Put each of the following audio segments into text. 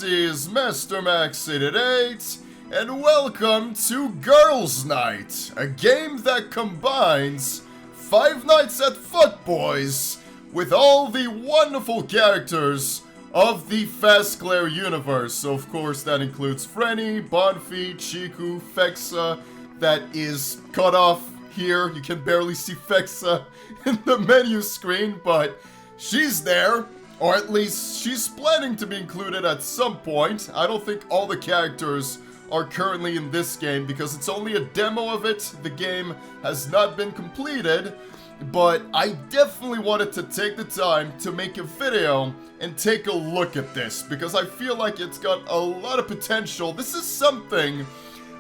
This is Master Max 888, and welcome to Girls Night, a game that combines Five Nights at Fuckboys with all the wonderful characters of the Fazclaire universe. So of course that includes Frenny, Bonfi, Chiku, Fexa, that is cut off here. You can barely see Fexa in the menu screen, but she's there. Or at least she's planning to be included at some point. I don't think all the characters are currently in this game because it's only a demo of it. The game has not been completed, but I definitely wanted to take the time to make a video and take a look at this because I feel like it's got a lot of potential. This is something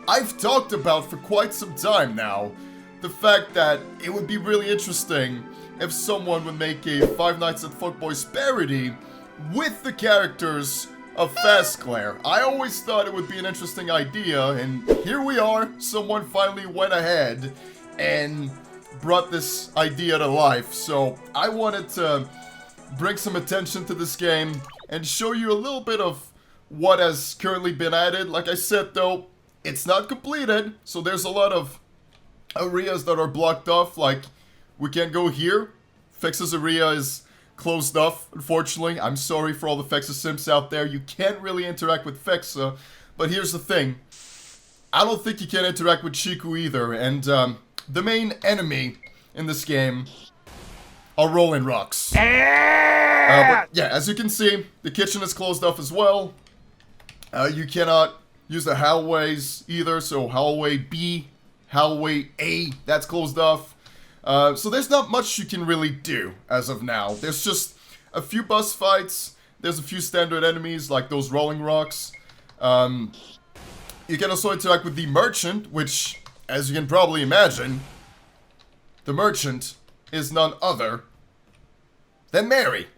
I've talked about for quite some time now. The fact that it would be really interesting if someone would make a Five Nights at Fuckboys parody with the characters of Fazclaire. I always thought it would be an interesting idea, and here we are. Someone finally went ahead and brought this idea to life. So I wanted to bring some attention to this game and show you a little bit of what has currently been added. Like I said though, it's not completed, so there's a lot of areas that are blocked off, like we can't go here. Fexa's area is closed off, unfortunately. I'm sorry for all the Fexa simps out there. You can't really interact with Fexa, but here's the thing. I don't think you can interact with Chiku either, and the main enemy in this game are Rolling Rocks. But yeah, as you can see, the kitchen is closed off as well. You cannot use the hallways either, so hallway B, hallway A, that's closed off. So there's not much you can really do as of now. There's just a few boss fights. There's a few standard enemies like those Rolling Rocks. You can also interact with the Merchant, which, as you can probably imagine, the Merchant is none other than Mary.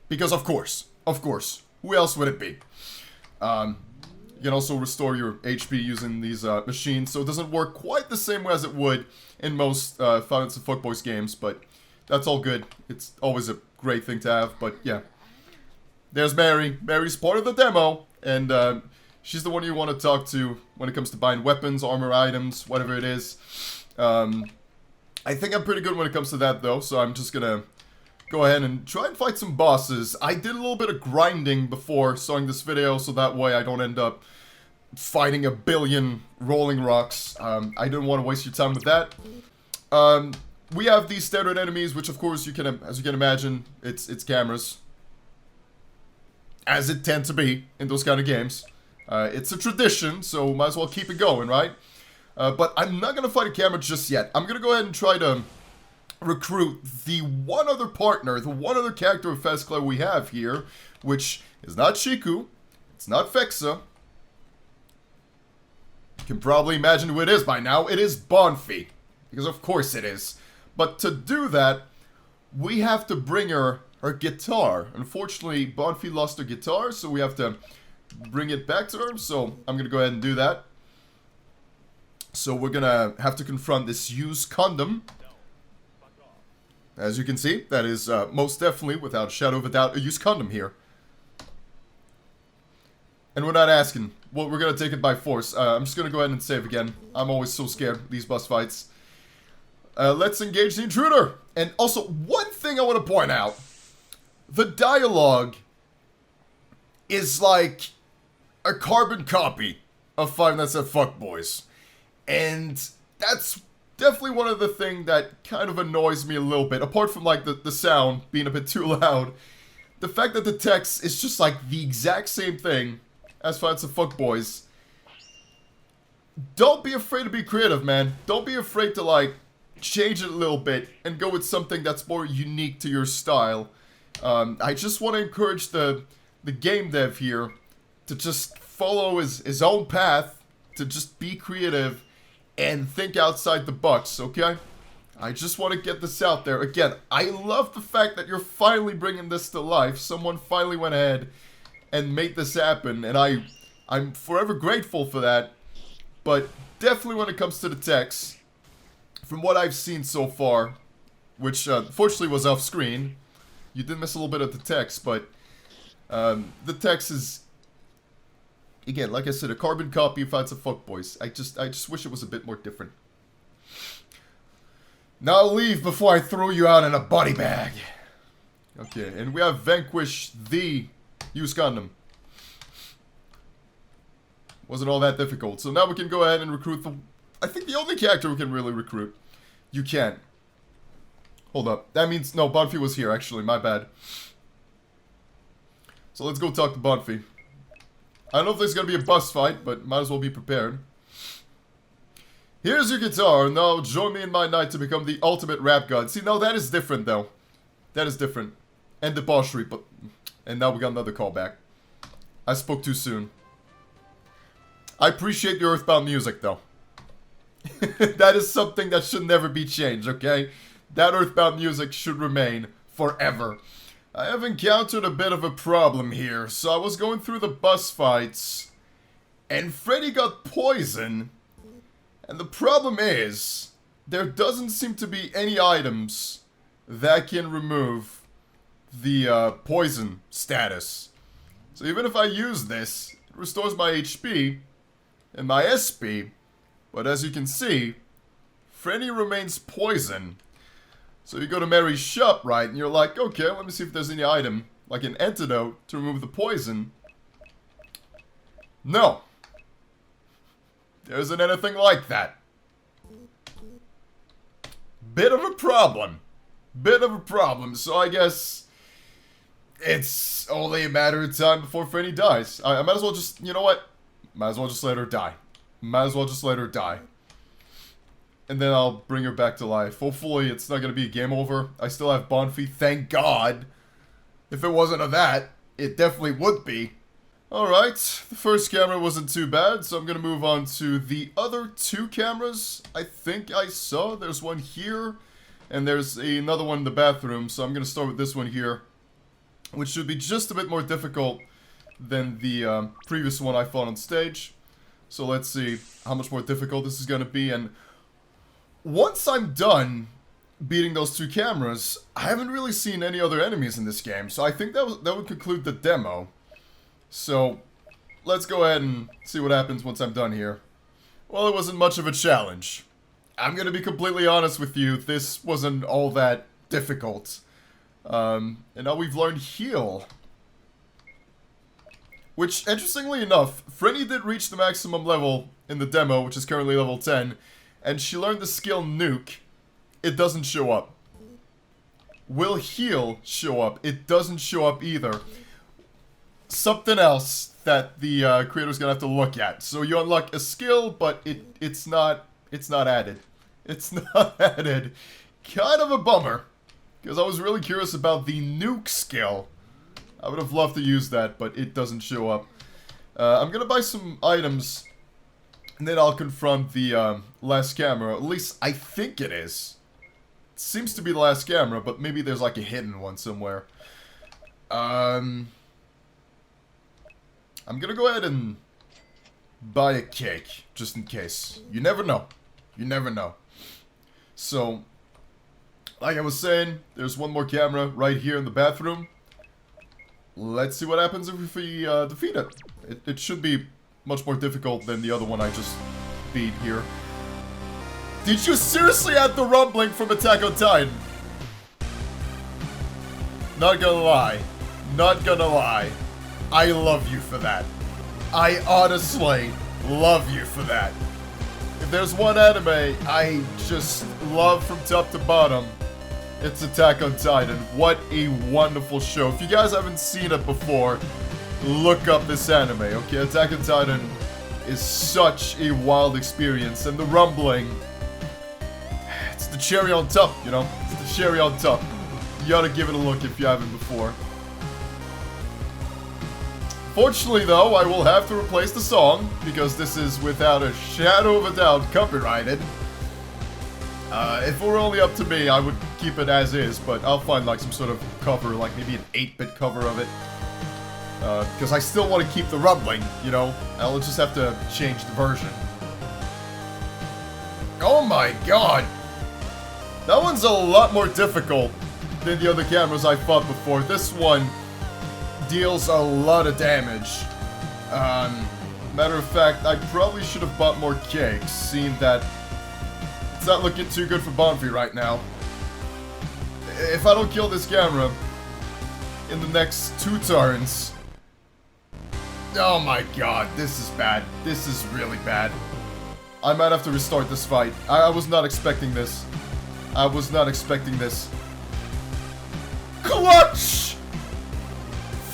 Because of course, who else would it be? You can also restore your HP using these machines, so it doesn't work quite the same way as it would in most Five Nights at Fuckboys games, but that's all good. It's always a great thing to have, but yeah. There's Mary. Mary's part of the demo, and she's the one you want to talk to when it comes to buying weapons, armor items, whatever it is. I think I'm pretty good when it comes to that, though, so I'm just gonna go ahead and try and fight some bosses. I did a little bit of grinding before starting this video, so that way I don't end up fighting a billion Rolling Rocks. I didn't want to waste your time with that. We have these standard enemies, which of course you can, as you can imagine, it's cameras. As it tends to be in those kind of games. It's a tradition, so might as well keep it going, right? But I'm not gonna fight a camera just yet. I'm gonna go ahead and try to recruit the one other partner, the one other character of Fazclaire we have here, which is not Chiku, it's not Fexa. You can probably imagine who it is by now. It is Bonfi, because of course it is. But to do that, we have to bring her guitar. Unfortunately, Bonfi lost her guitar, so we have to bring it back to her. So I'm gonna go ahead and do that. So we're gonna have to confront this used condom. As you can see, that is most definitely, without a shadow of a doubt, a used condom here. And we're not asking. Well, we're going to take it by force. I'm just going to go ahead and save again. I'm always so scared of these boss fights. Let's engage the intruder. And also, one thing I want to point out. The dialogue is like a carbon copy of Five Nights at Fuckboys. And that's definitely one of the things that kind of annoys me a little bit. Apart from like the sound being a bit too loud. The fact that the text is just like the exact same thing as Five Nights at Fuckboys. Don't be afraid to be creative, man. Don't be afraid to like change it a little bit and go with something that's more unique to your style. I just want to encourage the game dev here to just follow his own path, to just be creative and think outside the box, okay? I just want to get this out there. Again, I love the fact that you're finally bringing this to life. Someone finally went ahead and made this happen, and I'm forever grateful for that. But definitely when it comes to the text, from what I've seen so far, which fortunately was off screen, you did miss a little bit of the text, but the text is Again, like I said, a carbon copy of Five Nights at Fuckboys. I just wish it was a bit more different. Now leave before I throw you out in a body bag. Okay, and we have Vanquish the Use Condom. Wasn't all that difficult. So now we can go ahead and recruit the... I think the only character we can really recruit. You can't. Hold up. That means... No, Bonfi was here, actually. My bad. So let's go talk to Bonfi. I don't know if there's gonna be a bus fight, but might as well be prepared. Here's your guitar. Now join me in my night to become the ultimate rap god. See, no, that is different, though. That is different. And debauchery, but... And now we got another callback. I spoke too soon. I appreciate your Earthbound music, though. That is something that should never be changed, okay? That Earthbound music should remain forever. I have encountered a bit of a problem here. So I was going through the bus fights, and Freddy got poisoned. And the problem is, there doesn't seem to be any items that can remove the poison status. So even if I use this, it restores my HP and my SP. But as you can see, Freddy remains poisoned. So you go to Mary's shop, right? And you're like, okay, let me see if there's any item, like an antidote to remove the poison. No. There isn't anything like that. Bit of a problem. Bit of a problem. So I guess it's only a matter of time before Freddy dies. I might as well just, you know what? Might as well just let her die. Might as well just let her die. And then I'll bring her back to life. Hopefully it's not going to be a game over. I still have Bonfi, thank God. If it wasn't of that, it definitely would be. Alright, the first camera wasn't too bad, so I'm going to move on to the other two cameras I think I saw. There's one here, and there's another one in the bathroom, so I'm going to start with this one here, which should be just a bit more difficult than the previous one I fought on stage. So let's see how much more difficult this is going to be, and once I'm done beating those two cameras, I haven't really seen any other enemies in this game, so I think that would conclude the demo. So, let's go ahead and see what happens once I'm done here. Well, it wasn't much of a challenge. I'm gonna be completely honest with you, this wasn't all that difficult. And now we've learned Heal. Which, interestingly enough, Freddy did reach the maximum level in the demo, which is currently level 10, and she learned the skill Nuke. It doesn't show up. Will Heal show up? It doesn't show up either. Something else that the creator's gonna have to look at. So you unlock a skill, but it's not added. It's not added. Kind of a bummer, because I was really curious about the nuke skill. I would have loved to use that, but it doesn't show up. I'm gonna buy some items, and then I'll confront the last camera. At least I think it is. It seems to be the last camera, but maybe there's like a hidden one somewhere. I'm gonna go ahead and buy a cake, just in case. You never know. You never know. So, like I was saying, there's one more camera right here in the bathroom. Let's see what happens if we defeat it. It should be much more difficult than the other one I just beat here. Did you seriously add the rumbling from Attack on Titan? Not gonna lie. Not gonna lie. I love you for that. I honestly love you for that. If there's one anime I just love from top to bottom, it's Attack on Titan. What a wonderful show. If you guys haven't seen it before, look up this anime, okay? Attack on Titan is such a wild experience, and the rumbling, it's the cherry on top, you know? It's the cherry on top. You gotta give it a look if you haven't before. Fortunately, though, I will have to replace the song, because this is, without a shadow of a doubt, copyrighted. If it were only up to me, I would keep it as is, but I'll find, like, some sort of cover, like maybe an 8-bit cover of it. Because I still want to keep the rumbling, you know? I'll just have to change the version. Oh my god! That one's a lot more difficult than the other cameras I fought before. This one deals a lot of damage. Matter of fact, I probably should have bought more cakes, seeing that it's not looking too good for Bonfi right now. If I don't kill this camera in the next 2 turns... Oh my god, this is bad. This is really bad. I might have to restart this fight. I was not expecting this. I was not expecting this. Clutch!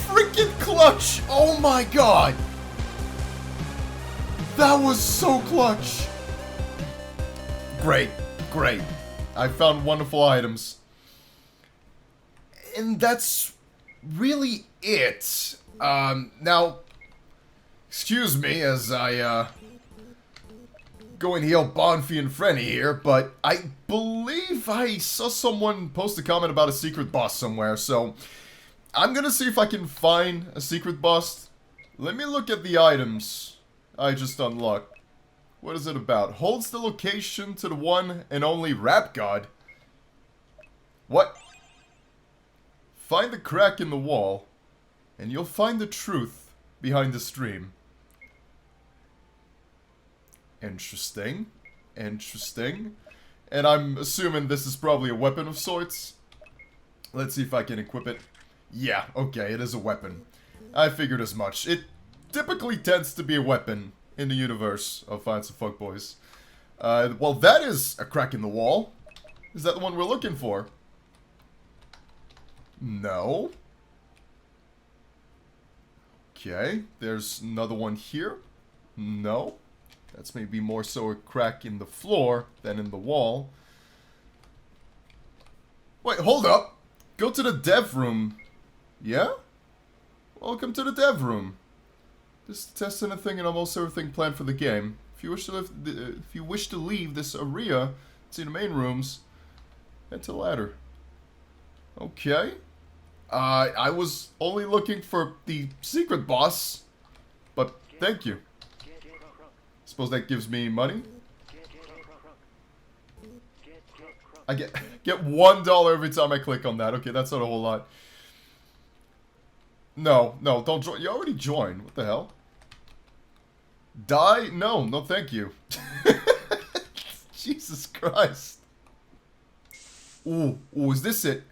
Freaking clutch! Oh my god! That was so clutch! Great, great. I found wonderful items. And that's really it. Now, excuse me as I, go and heal Bonfi and Frenny here, but I believe I saw someone post a comment about a secret boss somewhere, so I'm gonna see if I can find a secret boss. Let me look at the items I just unlocked. What is it about? Holds the location to the one and only Rap God. What? Find the crack in the wall, and you'll find the truth behind the stream. Interesting. Interesting. And I'm assuming this is probably a weapon of sorts. Let's see if I can equip it. Yeah, okay, it is a weapon. I figured as much. It typically tends to be a weapon in the universe of Fights of Fuckboys. Well, that is a crack in the wall. Is that the one we're looking for? No. Okay, there's another one here. No. That's maybe more so a crack in the floor than in the wall. Wait, hold up. Go to the dev room. Yeah? Welcome to the dev room. This is testing a thing and almost everything planned for the game. If you wish to leave this area to the main rooms, head to the ladder. Okay. I was only looking for the secret boss, but thank you. Suppose that gives me money. I get $1 every time I click on that. Okay, that's not a whole lot. No, don't join. You already joined. What the hell? Die? No, thank you. Jesus Christ. Ooh, is this it?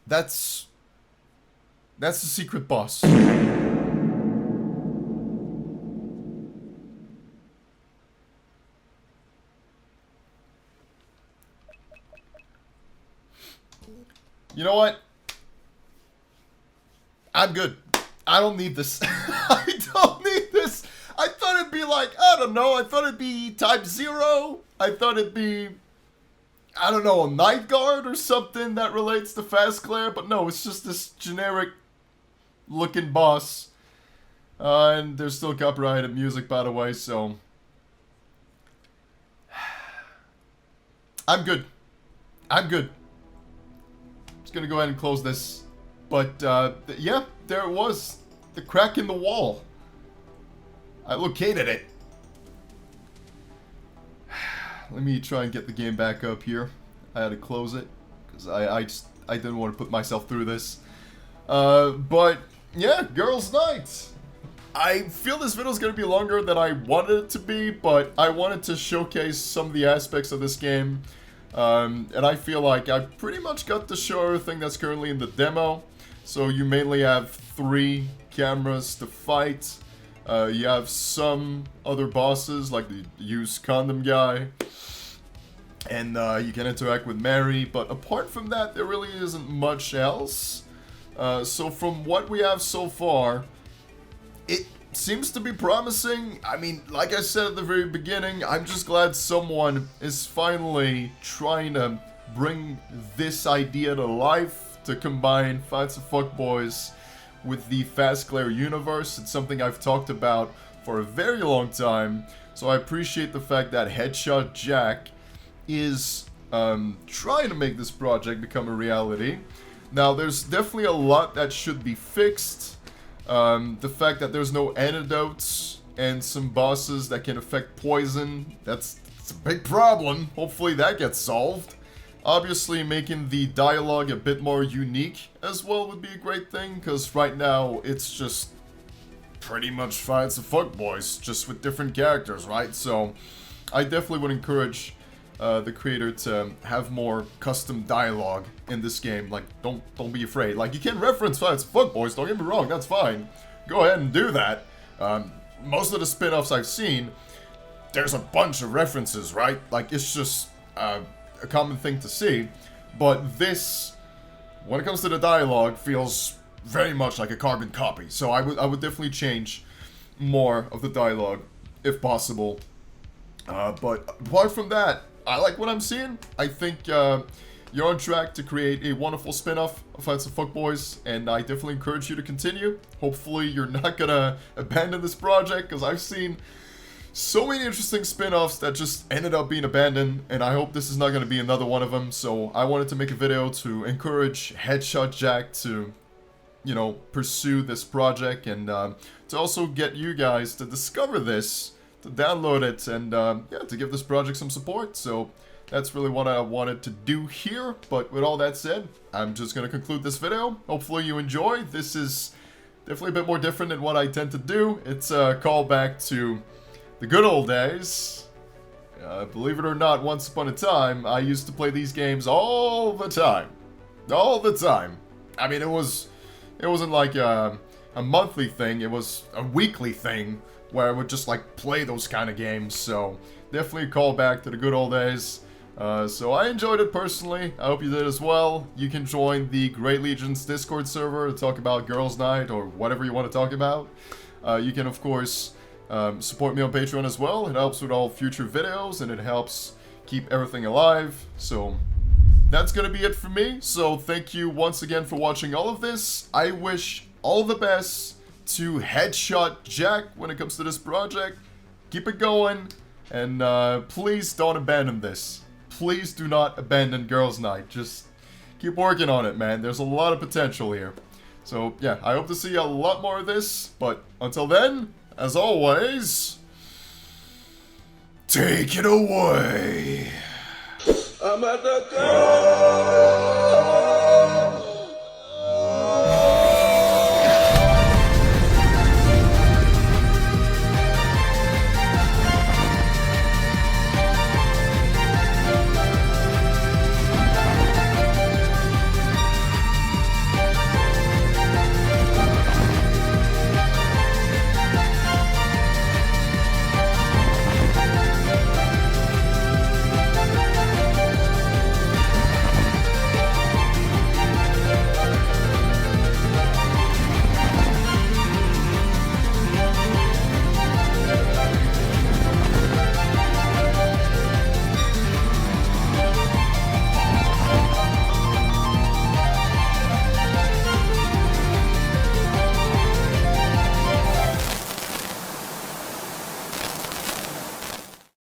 That's the secret boss. You know what? I'm good. I don't need this. I don't need this. I thought it'd be like, I don't know, I thought it'd be type 0. I thought it'd be, I don't know, a night guard or something that relates to Fazclaire, but no, it's just this generic looking boss. And there's still copyrighted music, by the way, so I'm good. I'm good. Just gonna go ahead and close this. But, yeah, there it was. The crack in the wall. I located it. Let me try and get the game back up here. I had to close it, because I didn't want to put myself through this. But, yeah, Girls' Night. I feel this video is going to be longer than I wanted it to be, but I wanted to showcase some of the aspects of this game. And I feel like I pretty much got to show everything that's currently in the demo. So you mainly have 3 cameras to fight. You have some other bosses, like the used condom guy. And you can interact with Mary. But apart from that, there really isn't much else. So from what we have so far, it seems to be promising. I mean, like I said at the very beginning, I'm just glad someone is finally trying to bring this idea to life, to combine Fights of Fuckboys with the Fazclaire universe. It's something I've talked about for a very long time, so I appreciate the fact that Headshot Jack is trying to make this project become a reality. Now, there's definitely a lot that should be fixed. The fact that there's no antidotes and some bosses that can affect poison, that's a big problem. Hopefully that gets solved. Obviously, making the dialogue a bit more unique as well would be a great thing, because right now it's just pretty much Fights of Fuckboys, just with different characters, right? So I definitely would encourage the creator to have more custom dialogue in this game. Like, don't be afraid. Like, you can reference Fights of Fuckboys, don't get me wrong, that's fine. Go ahead and do that. Most of the spin-offs I've seen, there's a bunch of references, right? Like, it's just a common thing to see. But this, when it comes to the dialogue, feels very much like a carbon copy. So I would definitely change more of the dialogue, if possible. But apart from that, I like what I'm seeing. I think you're on track to create a wonderful spin-off of Fights of Fuckboys, and I definitely encourage you to continue. Hopefully you're not gonna abandon this project, because I've seen so many interesting spin-offs that just ended up being abandoned, and I hope this is not gonna be another one of them. So I wanted to make a video to encourage Headshot Jack to, you know, pursue this project, and to also get you guys to discover this, to download it, and yeah, to give this project some support. So that's really what I wanted to do here. But with all that said, I'm just going to conclude this video. Hopefully you enjoy. This is definitely a bit more different than what I tend to do. It's a callback to the good old days. Believe it or not, once upon a time, I used to play these games all the time. All the time. I mean, it wasn't like a monthly thing, it was a weekly thing where I would just like play those kind of games. So definitely a callback to the good old days. So I enjoyed it personally. I hope you did as well. You can join the Great Legion's Discord server to talk about Girls Night or whatever you want to talk about. You can of course support me on Patreon as well. It helps with all future videos and it helps keep everything alive. So that's gonna be it for me. So thank you once again for watching all of this. I wish all the best to Headshot Jack when it comes to this project. Keep it going, and please don't abandon this. Please do not abandon Girls Night. Just keep working on it, man. There's a lot of potential here. So yeah, I hope to see a lot more of this, but until then, as always, take it away. I'm at the